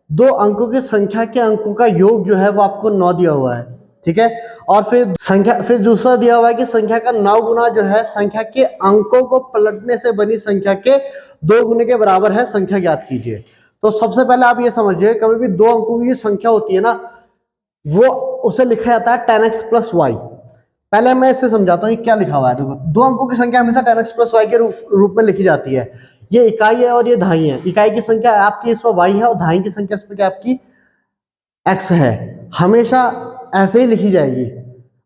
दो अंकों की संख्या के अंकों का योग जो है वो आपको 9 दिया हुआ है, ठीक है। और फिर दूसरा दिया हुआ है कि संख्या का 9 गुना जो है संख्या के अंकों को पलटने से बनी संख्या के 2 गुने के बराबर है, संख्या ज्ञात कीजिए। तो सबसे पहले आप ये समझिए, कभी भी दो अंकों की संख्या होती है ना, वो उसे लिखा जाता है 10x प्लस वाई। पहले मैं इससे समझाता हूँ क्या लिखा हुआ है। देखो, दो अंकों की संख्या हमेशा 10x प्लस वाई के रूप में लिखी जाती है। ये इकाई है और ये दहाई है। इकाई की संख्या आपकी इसमें वाई है और दहाई की संख्या इसमें क्या आपकी एक्स है। हमेशा ऐसे ही लिखी जाएगी।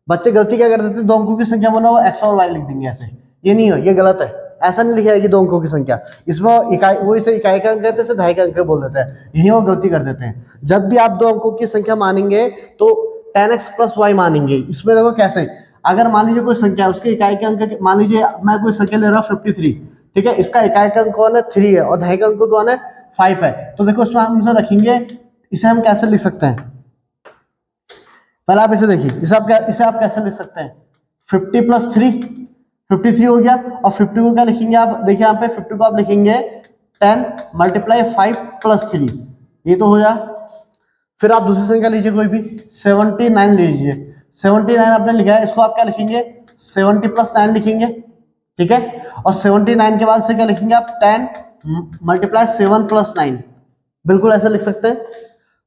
बच्चे गलती क्या करते थे, दो अंकों की संख्या बना हुआ एक्स और वाई लिख देंगे ऐसे। ये नहीं हो, ये गलत है। ऐसा नहीं लिखी जाएगी दो अंकों की संख्या। इसमें इकाई, वो इसे इकाई का अंक कहते हैं, दहाई का अंक बोल देते हैं। यही वो गलती कर देते हैं। जब भी आप दो अंकों की संख्या मानेंगे तो 10x प्लस वाई मानेंगे। इसमें देखो कैसे, अगर मान लीजिए कोई संख्या, उसके इकाई के अंक, मान लीजिए मैं कोई संख्या ले रहा हूँ 53, ठीक है। इसका इकाई का अंक कौन है, 3 है और दहाई का अंक कौन है, 5 है। तो देखो इसमें हम इसे रखेंगे, इसे हम कैसे लिख सकते हैं, पहले आप इसे देखिए, इसे आप कैसे लिख सकते हैं, 50 प्लस 3, 53 हो गया। और 50 को क्या लिखेंगे आप, देखिए यहाँ पे 50 को आप लिखेंगे 10 मल्टीप्लाई 5 प्लस 3, ये तो हो गया। फिर आप दूसरी संख्या लीजिए कोई भी, 79 लीजिए। 79 आपने लिखा है, इसको आप क्या लिखेंगे, 70 प्लस 9 लिखेंगे, ठीक है। और 79 के बाद से क्या लिखेंगे आप, 10 मल्टीप्लाई 7 प्लस 9, बिल्कुल ऐसे लिख सकते हैं।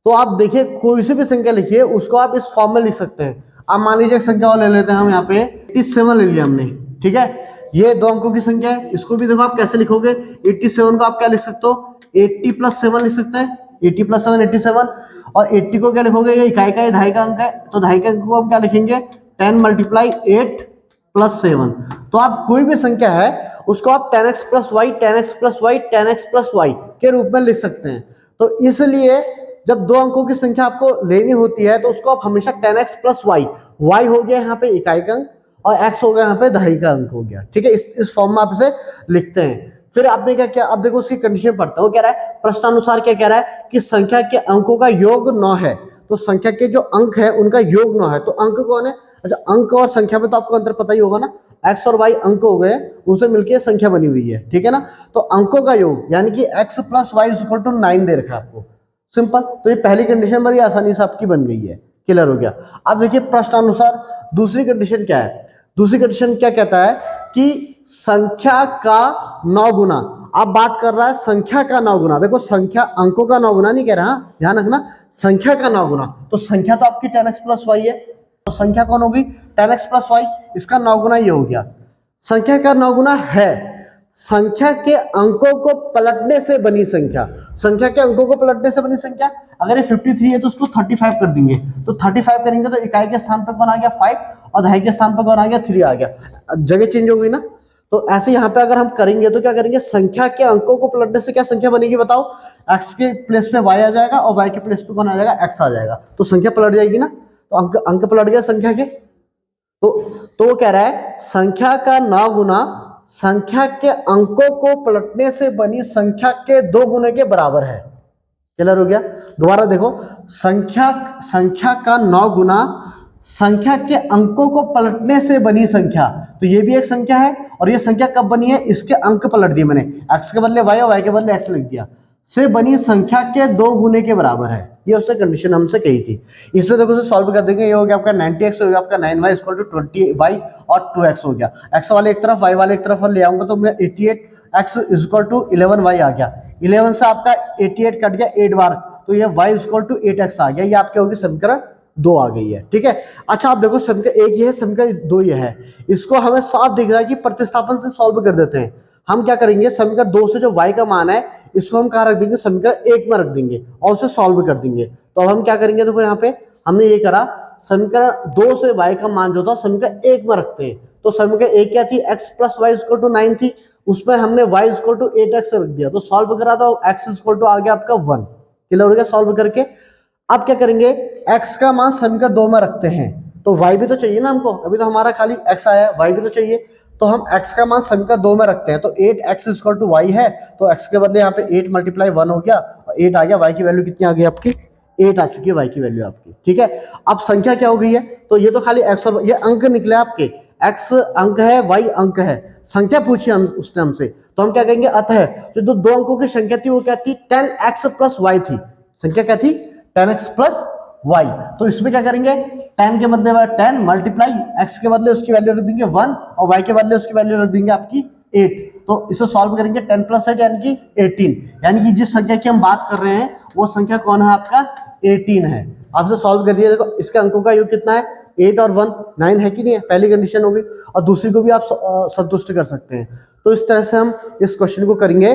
तो आप देखिए, कोई सी भी संख्या लिखिए, उसको आप इस फॉर्म में लिख सकते हैं। अब मान लीजिए एक संख्या और ले लेते हैं हम, यहाँ पे 87 ले लिया हमने, ठीक है। ये दो अंकों की संख्या है, इसको भी देखो आप कैसे लिखोगे, 87 को आप क्या लिख सकते हो, 80 प्लस 7 लिख सकते हैं। 80 प्लस 7 87। और 80 को क्या लिखोगे, ये इकाई का, ये दहाई का अंक है, तो दहाई के अंक को हम क्या लिखेंगे, 10 मल्टीप्लाई 8 प्लस 7। तो आप कोई भी संख्या है उसको आप 10x plus Y, 10x plus Y, 10x plus Y के रूप में लिख सकते हैं। तो इसलिए जब दो अंकों की संख्या आपको लेनी होती है तो उसको आप हमेशा 10x प्लस वाई, वाई हो गया यहाँ पे इकाई का अंक और x हो गया यहाँ पे दहाई का अंक हो गया, ठीक है। इस फॉर्म में आप इसे लिखते हैं। फिर आपने क्या किया, अब देखो उसकी कंडीशन पढ़ते हैं। वो कह रहा है, प्रश्नानुसार क्या कह रहा है कि संख्या के अंकों का योग 9 है। तो संख्या के जो अंक है उनका योग 9 है। तो अंक कौन है, अच्छा, अंक और संख्या में तो आपको अंतर पता ही होगा ना, x और y अंक हो गए, उनसे मिलकर संख्या बनी हुई है, ठीक है ना। तो अंकों का योग यानी कि x plus Y equal to 9 दे रखा है आपको, सिंपल। तो ये पहली कंडीशन बड़ी आसानी से आपकी बन गई है, क्लियर हो गया। अब देखिए प्रश्नानुसार दूसरी कंडीशन क्या है। दूसरी कंडीशन क्या कहता है कि संख्या का 9 गुना। अब बात कर रहा है संख्या का 9 गुना। देखो संख्या अंकों का 9 गुना नहीं कह रहा, ध्यान रखना, संख्या का 9 गुना। तो संख्या तो आपकी 10x प्लस वाई है, तो संख्या कौन होगी, 10x प्लस वाई, इसका 9 गुना ये हो गया। संख्या का 9 गुना है संख्या के अंकों को पलटने से बनी संख्या। संख्या के अंकों को पलटने से बनी संख्या, अगर ये 53 है तो उसको 35 कर देंगे। तो 35 करेंगे तो इकाई के स्थान पर कौन आ गया, 5, और दहाई के स्थान पर कौन आ गया, 3 आ गया, जगह चेंज हो गई ना। तो ऐसे यहाँ पे अगर हम करेंगे तो क्या करेंगे, संख्या के अंकों को पलटने से क्या संख्या बनेगी बताओ, x के प्लेस पे y आ जाएगा और y के प्लेस पे कौन आ जाएगा, x आ जाएगा। तो संख्या पलट जाएगी ना, तो अंक पलट गया संख्या के। तो वो कह रहा है संख्या का 9 गुना संख्या के अंकों को पलटने से बनी संख्या के 2 गुने के बराबर है। क्लियर हो गया। दोबारा देखो, संख्या का 9 गुना संख्या के अंकों को पलटने से बनी संख्या। तो ये भी एक संख्या है और ये संख्या कब बनी है, इसके अंक पलट दिए मैंने, x के बदले y और y के बदले x लिख दिया, से बनी संख्या के 2 गुने के बराबर है। ये उसने कंडीशन हमसे कही थी। इसमें देखो उसे सॉल्व कर देंगे, ये हो गया आपका 90x, हो गया आपका 9y इक्वल टू 20y और 2x हो गया। x वाले एक तरफ y वाले एक तरफ ले आऊंगा तो मैं 88x इक्वल टू 11y आ गया। 11 से आपका 88 कट गया 8 बार, तो ये y इक्वल टू 8x आ गया। ये आपके होगी समीकरण 2 आ गई है, ठीक है। अच्छा आप देखो समीकरण 1 ये है, समीकरण 2 ये है। इसको हमें साफ दिख रहा है कि प्रतिस्थापन से सॉल्व कर देते हैं। हम क्या करेंगे, समीकरण 2 से जो y का मान है इसको हम कहाँ रख देंगे, समीकरण 1 में रख देंगे और उसे सॉल्व कर देंगे। तो अब हम क्या करेंगे, देखो यहाँ पे हमने ये करा, समीकरण 2 से y का मान जो था समीकरण 1 में रखते हैं। तो समीकरण 1 क्या थी, x plus Y equal to 9 थी, उसमें हमने y इक्वल टू 8x रख दिया। तो सॉल्व करा तो x इक्वल टू आ गया आपका 1। क्लियर हो गया सॉल्व करके। अब क्या करेंगे, x का मान समीकरण 2 में रखते हैं, तो y भी तो चाहिए ना हमको, अभी तो हमारा खाली x आया है, y भी तो चाहिए। तो हम x का मान समीकरण 2 में रखते हैं, तो 8x इक्वल टू y है, तो x के बदले यहाँ पे 8 मल्टीप्लाई 1 हो गया और 8 आ गया। y की वैल्यू कितनी आ गई आपकी, 8 आ चुकी है y की वैल्यू आपकी, ठीक है। अब संख्या क्या हो गई है, तो ये तो खाली x और ये अंक निकले आपके, x अंक है y अंक है, संख्या पूछी उसने हमसे, तो हम क्या कहेंगे, अतः जो दो अंकों की संख्या थी वो क्या थी, 10x प्लस y थी। संख्या क्या थी 10x प्लस वाई। तो इसमें क्या करेंगे 10 के बदले 10 मल्टीप्लाई x के बदले उसकी वैल्यू रख देंगे 1 और y के बदले उसकी वैल्यू रख देंगे आपकी 8। तो इसे सॉल्व करेंगे 10 प्लस 8 यानी कि 18, यानी कि जिस संख्या की हम बात कर रहे हैं वो संख्या कौन है आपका 18 है। आपसे सॉल्व कर दिया, देखो इसके अंकों का योग कितना है 8 और 1 9 है कि नहीं है, पहली कंडीशन होगी और दूसरी को भी आप संतुष्ट कर सकते हैं। तो इस तरह से हम इस क्वेश्चन को करेंगे।